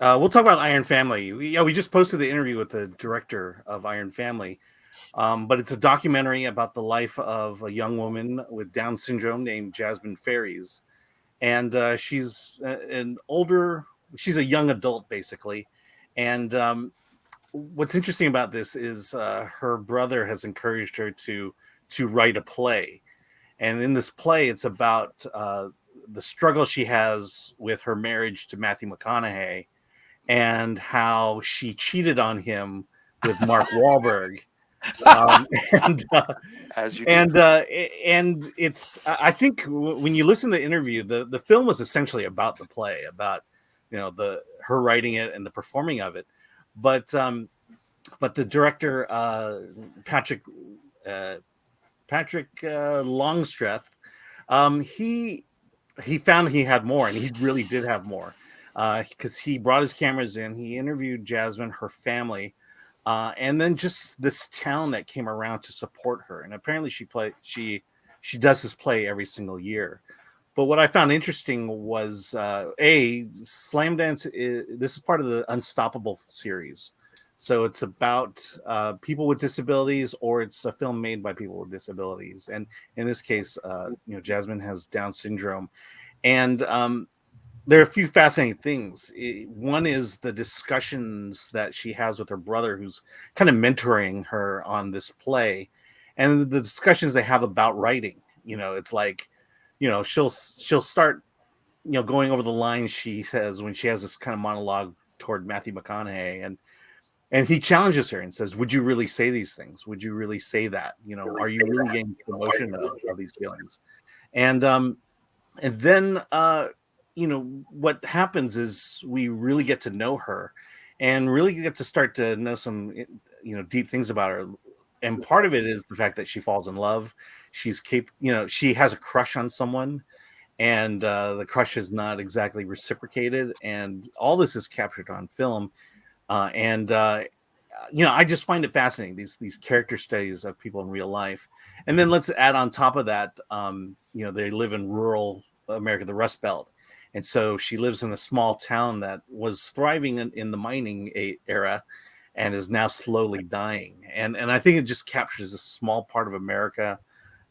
We'll talk about Iron Family. We just posted the interview with the director of Iron Family, but it's a documentary about the life of a young woman with Down syndrome named Jazmine Faries, and she's an older. She's a young adult basically, and what's interesting about this is her brother has encouraged her to write a play, and in this play, it's about the struggle she has with her marriage to Matthew McConaughey and how she cheated on him with Mark Wahlberg. Um, and uh, As you do. and it's I think when you listen to the interview, the film was essentially about the play, about the her writing it and the performing of it, but the director Patrick uh, Longstreth, he found he had more, and he really did have more, because he brought his cameras in. He interviewed Jazmine, her family, and then just this town that came around to support her. And apparently, she does this play every single year. But what I found interesting was a Slamdance. This is part of the Unstoppable series, so it's about people with disabilities, or it's a film made by people with disabilities. And in this case, Jazmine has Down syndrome, and there are a few fascinating things. One is the discussions that she has with her brother, who's kind of mentoring her on this play, and the discussions they have about writing. It's like, she'll start, going over the lines she says when she has this kind of monologue toward Matthew McConaughey, and he challenges her and says, "Would you really say these things? Would you really say that? Are you really getting the emotion of these feelings?" And then what happens is we really get to know her, and really get to start to know some deep things about her. And part of it is the fact that she falls in love. She has a crush on someone, and the crush is not exactly reciprocated, and all this is captured on film. And I just find it fascinating, these character studies of people in real life. And then let's add on top of that, they live in rural America, the Rust Belt, and so she lives in a small town that was thriving in the mining era, and is now slowly dying. And I think it just captures a small part of America,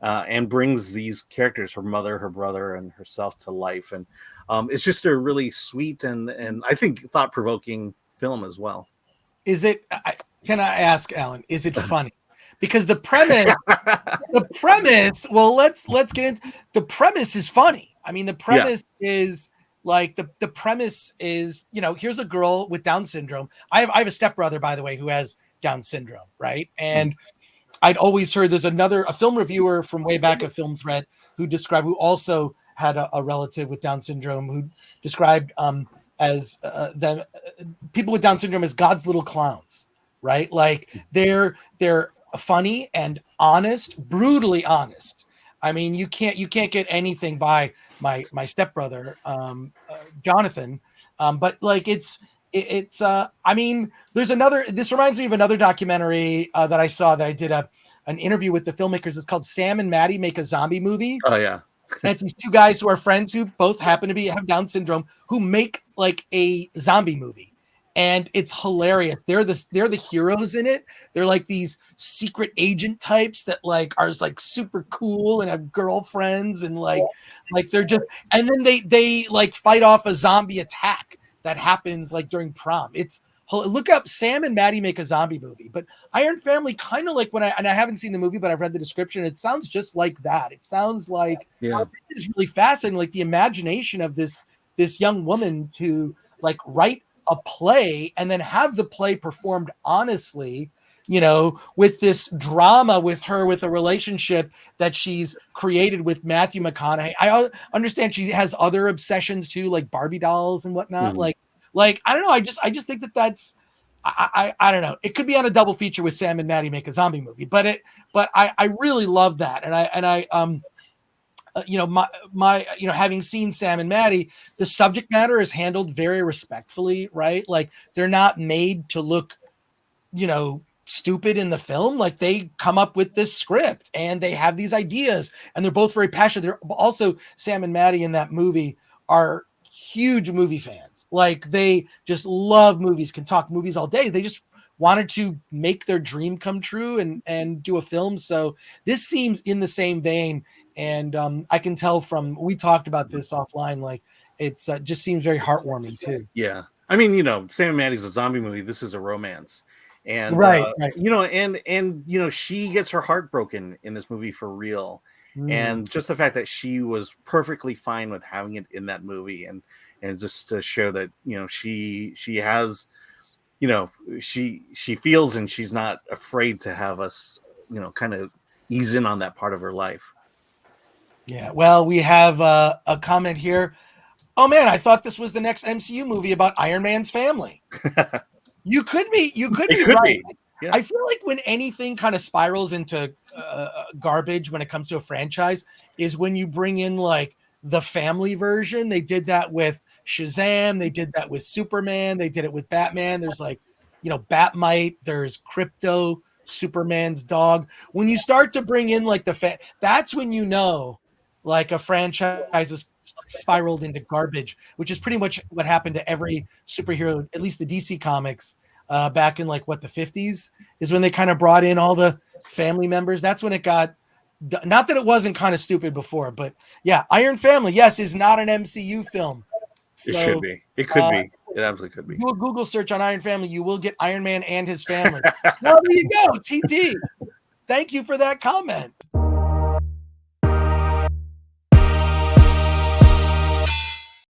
and brings these characters, her mother, her brother, and herself, to life. And it's just a really sweet and I think thought provoking film as well. Is it? Can I ask, Alan? Is it funny? Because the premise. Well, let's get into the premise. Is funny. I mean, the Yeah. premise is like the premise is, here's a girl with Down syndrome. I have a stepbrother, by the way, who has Down syndrome, right? And I'd always heard there's a film reviewer from way back at Film Threat who also had a relative with Down syndrome, who described as the people with Down syndrome as God's little clowns, right? Like they're funny and honest, brutally honest. I mean, you can't get anything by my stepbrother, Jonathan, but like it's I mean, this reminds me of another documentary that I saw, that I did an interview with the filmmakers. It's called Sam and Maddie Make a Zombie Movie. Oh yeah. And it's these two guys who are friends, who both happen to have Down syndrome, who make like a zombie movie. And it's hilarious. They're the heroes in it. They're like these secret agent types that like are like super cool and have girlfriends, and like they're just, and then they like fight off a zombie attack that happens like during prom. It's, look up Sam and Maddie Make a Zombie Movie. But Iron Family, kind of like I haven't seen the movie, but I've read the description. It sounds just like that. It sounds like, Yeah. this is really fascinating. Like the imagination of this young woman to like write a play and then have the play performed honestly, with this drama with her, with a relationship that she's created with Matthew McConaughey. I understand she has other obsessions too, like Barbie dolls and whatnot. Mhm. Like, I don't know. I just think that's, I don't know. It could be on a double feature with Sam and Maddie Make a Zombie Movie, but I really love that. And I having seen Sam and Maddie, the subject matter is handled very respectfully, right? Like they're not made to look, stupid in the film. Like they come up with this script and they have these ideas, and they're both very passionate. They're also, Sam and Maddie in that movie are huge movie fans. Like they just love movies, can talk movies all day. They just wanted to make their dream come true and do a film. So this seems in the same vein. And I can tell from, we talked about this offline, like it's just seems very heartwarming too. Yeah. I mean, Sam and Maddie's a zombie movie. This is a romance. And, Right. and she gets her heart broken in this movie for real. And just the fact that she was perfectly fine with having it in that movie, and just to show that she has, she feels, and she's not afraid to have us kind of ease in on that part of her life. Yeah, well, we have a comment here. Oh man, I thought this was the next MCU movie about Iron Man's family. You could be right. Yeah. I feel like when anything kind of spirals into garbage when it comes to a franchise is when you bring in like the family version. They did that with Shazam. They did that with Superman. They did it with Batman. There's like, Batmite. There's Crypto, Superman's dog. When you start to bring in like that's when like a franchise is spiraled into garbage, which is pretty much what happened to every superhero, at least the DC comics. Back in like the 50s is when they kind of brought in all the family members. That's when it got, not that it wasn't kind of stupid before, but yeah, Iron Family, yes, is not an MCU film. So, it should be. It could be. It absolutely could be. Do a Google search on Iron Family. You will get Iron Man and his family. Well, there you go, TT. Thank you for that comment.